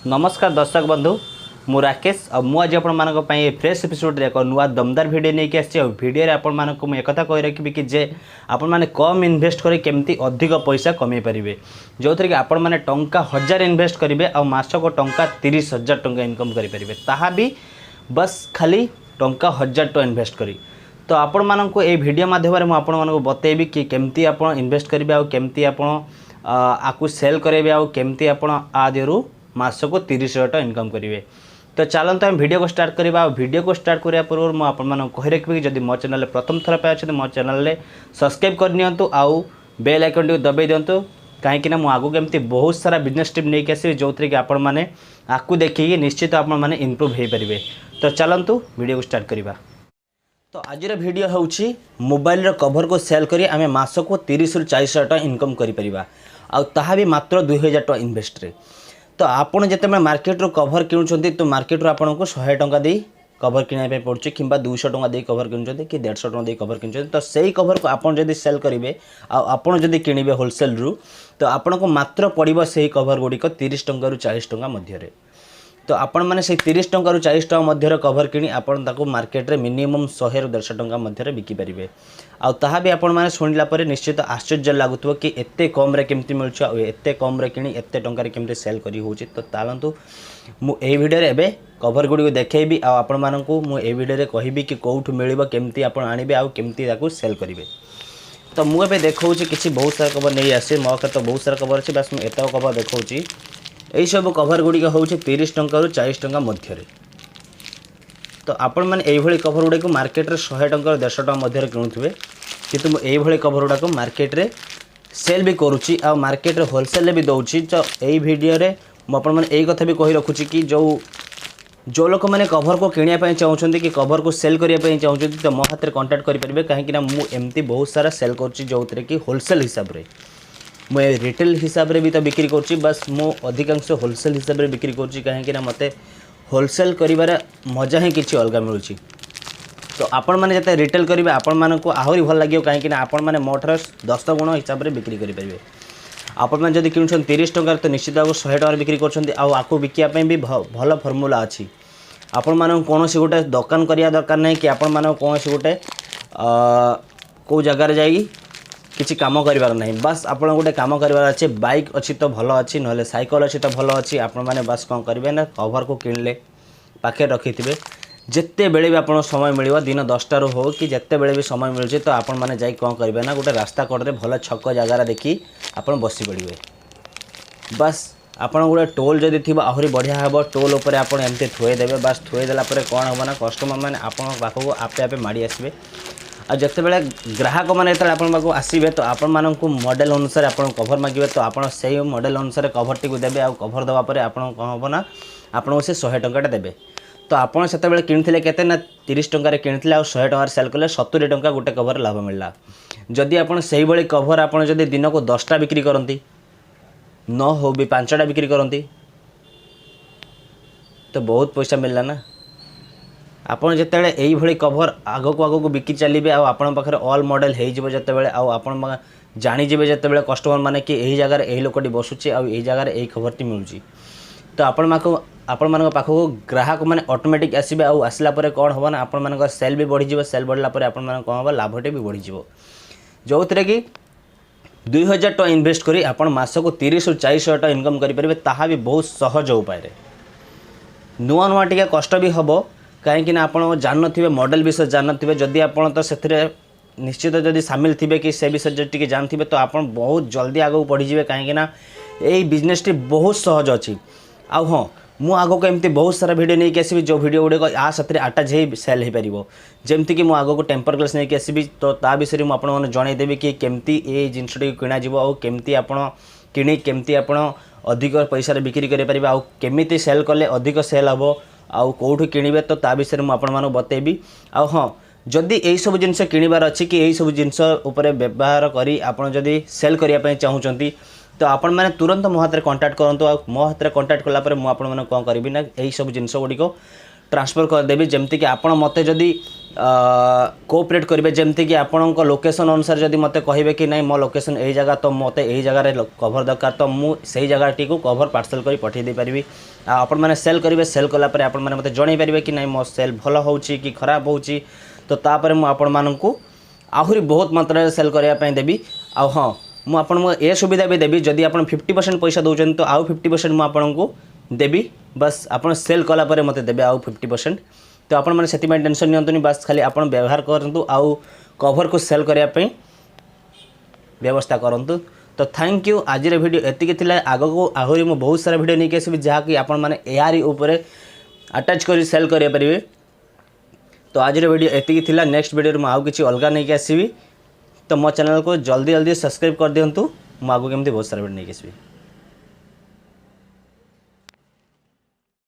नमस्कार दर्शक बंधु मु राकेश और मुझे आपण फ्रेश एपिसोड एक नुआ दमदार वीडियो नहीं आसी वीडियो आपण एक कही रखी कि जे आपण मैंने कम इन्वेस्ट कर केमती अधिक पैसा कमे पारे जो थी कि आपण मैंने टंका 1000 इन्वेस्ट करेंगे और मासक टंका 30,000 टंका इनकम करेंगे ताहा भी बस खाली टंका 1000 टका इन्वेस्ट करी तो आपण मानक ये वीडियो माध्यम मुझे बतेबी कि केमती आप इन्वेस्ट करेंगे और केमती आपको सेल करेंगे और केमती आप आदिरू मास को 30,000 टका इनकम करेंगे। तो चलते हम वीडियो को स्टार्ट करवा वीडियो को स्टार्ट करने पूर्व मुझे कही रखी कि जब मो चैनल प्रथम थर पे अच्छे मो चैनल सब्सक्राइब करनी आउ बेल आइकन टी दबाई दिंतु कहीं मुझे केमती बहुत सारा बिजनेस टिप नहीं आसबि जो थी कि आपण मैंने आपको देखिए निश्चित आप इम्प्रूव हो पारे। तो चलतु वीडियो को स्टार्ट करवा। तो आज वीडियो हूँ मोबाइल कभर को सेल करी आम मास को 30,000 ରୁ 40,000 टका इनकम करा भी मात्र 2,000 टका इन्वेस्ट रे। तो आपड़ जिते मार्केट रू कभर किणुंट तो मार्केट रू आपन को 100 टका दे कभर किणाई पड़ुछि कि 200 टका दे कभर किणुंट कि 150 टका दे कभर किणुंट तो सही कभर को आपन जदि सेल करेंगे आपन जदि किणिबे होलसेल रू तो आपन को मात्र पड़िबो सही कभर गुड़िक 30 टका ରୁ 40 टका मध्य। तो आपण मैंने से 30 टका ରୁ 40 टका मध्य कभर किणी आपन ताको मार्केट रे मिनिमम 100 ରୁ 150 टका मध्य बिकी पारिबे आ ताहा भी आपण मैंने शुणिला परे निश्चित आश्चर्य लागुथबो कि एते कम रे केमती मिलछ आ एते कम रे किणी एते टंका रे केमती सेल करी होउची। तो तालंतु मु ए वीडियो रे एबे कभर गुडी को देखेबी आ आपण माननकु मु ए वीडियो रे कहिबी कि कोउठ मिलिबो केमती आपण आनिबे आ केमती ताको सेल करिवे। तो मु एबे देखौची किछि बहुत सारा कभर नै आसे मो के तो बहुत सारा कभर अछि बस मु एता कभर देखौची यही सब कभर गुड़िक हूँ 30 टका ରୁ 40 टका मध्य। तो आपण मैंने यही कभर गुड़ा को मार्केट रे 100 टका ରୁ 150 टका मध्य किणुवे किंतु मुझे कभर गुड़ा को मार्केट रे सेल भी करुच्ची आ मार्केट रे होलसेल भी दौची। तो यही वीडियो रे मुझे यही कथा भी कही रखुची कि जो लोक मैंने कभर को किणापी चाहते कि कभर को सेल करने चाहते तो मो हाथ में कंटाक्ट करेंगे कहीं मुझे बहुत सारा सेल करुच्ची जो कि होलसेल हिसाब से मुझे रिटेल हिसाब से भी तो बिक्री करुच्ची बस मो अधिकांश होलसेल हिसाब से बिक्री करुच्ची कहीं मत होलसेल कर मजा ही किसी अलग मिलूँ। तो आपण मैंने जिते रिटेल करेंगे आपण मानक आहरी भल लगे कहीं आपण मैंने मोटर 10 गुण हिसाब से बिक्री करेंगे आपण मैंने जब किणुन 30 टका तो निश्चित भाव 100 टका बिक्री कर बिकापी भी भल फर्मूला अच्छी आपण मानक कौन गोटे दुकान करने दरकार नहीं कि आपण मानक कौन गोटे कौ जगार जाई किसी काम कर ना बस आप गोटे कम करार अच्छे बाइक अच्छी तो भल अच्छी ना साइकिल अच्छी तो भल अच्छी आपण मैंने बस कौन करेंगे ना कभर को किणले पाखे रखी थे जिते बेले भी आपन समय मिल दिन 10टा रू हो कि जिते बेले भी समय मिलूँ तो आपण मैंने जाई कौन करेंगे ना गोटे रास्ता कड़े भल छक जगार देखी आपन बसी पड़े बस आपन गोटे टोल जदि थी आहरी बढ़िया हे टोल उपर आप एमती थोदेवे बस थोदेला कौन हम ना कस्टमर मैंने आपण पाखक आपे आपे माड़ी आसबे आ जिते बड़े ग्राहक मैंने जो आसबे तो आपण मानक मॉडल अनुसार आप कभर मांगे तो आप से मॉडल अनुसार कभर टी देवे आ कभर देवापर आप कौन हम ना आपको से 100 टका देवे। तो आपड़ से किणुते के ना 30 टकर किणुते आ 100 टकर सेल कले 70 टका गोटे कभर लाभ मिलला। जदि आप कभर आप दिन को 10टा बिक्री करती न हो भी 5टा बिक्री करती तो बहुत पैसा मिलला ना। आपड़ जिते यही कभर आगक आगक बिकी चलिए आपण पाखे ऑल मॉडल होते आप जाणीजे जिते कस्टमर मैंने कि यही जगार यही लोकटी बसुचे आई जगार यही खबरटी मिलूँ तो आपण मान पाखक ग्राहक मैंने ऑटोमेटिक आसबे आसला कौन हम ना आपण मान सेल भी बढ़ीज सेल बढ़ला आपण मान कौन हम लाभटे भी बढ़ीज जो थे कि 2,000 टका इन्वेस्ट करी आपण मास को 30 ରୁ 40,000 टका इनकम करेंगे ताहा भी बहुत सहज उपाय नुआ नुआ टे कष्ट भी हम कहीं आप जान थे मॉडल विषय जान थे जदि आप तो से निश्चित जदि सामिल थे कि से विषय टी जान थे तो आप बहुत जल्दी आगे बढ़ीजे कहीं यही बिजनेस टी बहुत सहज अच्छी आ हाँ मु आगक एमती बहुत सारा वीडियो नहीं आसबि जो वीडियो गुड़ाक आ साथ अटैच हो सेल हो पार जमती कि मुझे आगक टेम्पर ग्लास नहीं आसबि तो ता विषय में आपने जनईदेवी कि केमती ये जिनटी किणाव और केमती आप कि केमती आप अधिक पैसा बिक्री करें सेल कले अधिक सेल हम आउ कौटू किणवे तो ता विषय में आपको बतेबी आ हाँ जदि यही सब जिनस किणवार अच्छी कि यही सब जिनस व्यवहार करी आपड़ जदि सेल करने चाहूँगी तो आपण मैंने तुरंत मो हाथ में कंटाक्ट करूँ आ मो हाथ में कंटाक्ट कलापर मुझे कौन करी ना यही सब जिनस गुड़िक ट्रांसफर करदेवी जमती कि आपण मते जदि कोऑपरेट करेंगे जमती कि आपण लोकेशन अनुसार जदि मते कहे कि नहीं मो लोकेशन यही जगह तो मते यही जगह कवर दरकार तो मुझे जगह टी को कवर पार्सल कर पठे दे पारि आपण मैंने सेल करेंगे सेल कलापर आपण मैंने मते जणै पारे कि नहीं मो सेल भल हो कि खराब हो तो तापर मु आपण मानकू आहुरी बहुत मात्रा सेल करने देवी आ हाँ मुझे ये सुविधा भी देवी जदि आप 50% पैसा दौरान तो आउ 50% मुझे देवी बस आप सेल कलापर मत देवे आउ 50% तो आपण मैंने से टेंशन नियंतुनी बस खाली आप व्यवहार करूँ आउ कवर को सेल करने व्यवस्था करूँ तो थैंक यू आज वीडियो एतिक आग को आहरी मुझे बहुत सारा वीडियो नहीं आसबि जहाँकि आपण मैंने यारी ऊपर अटैच कर सेल करेंगे तो आज वीडियो एतिक नेक्स्ट वीडियो में आउ किसी अलग नहीं आसबि तो मो चैनल को जल्दी जल्दी सब्सक्राइब कर दिंतु मुझे आगे केमती बहुत सारा वीडियो नहीं आसबि।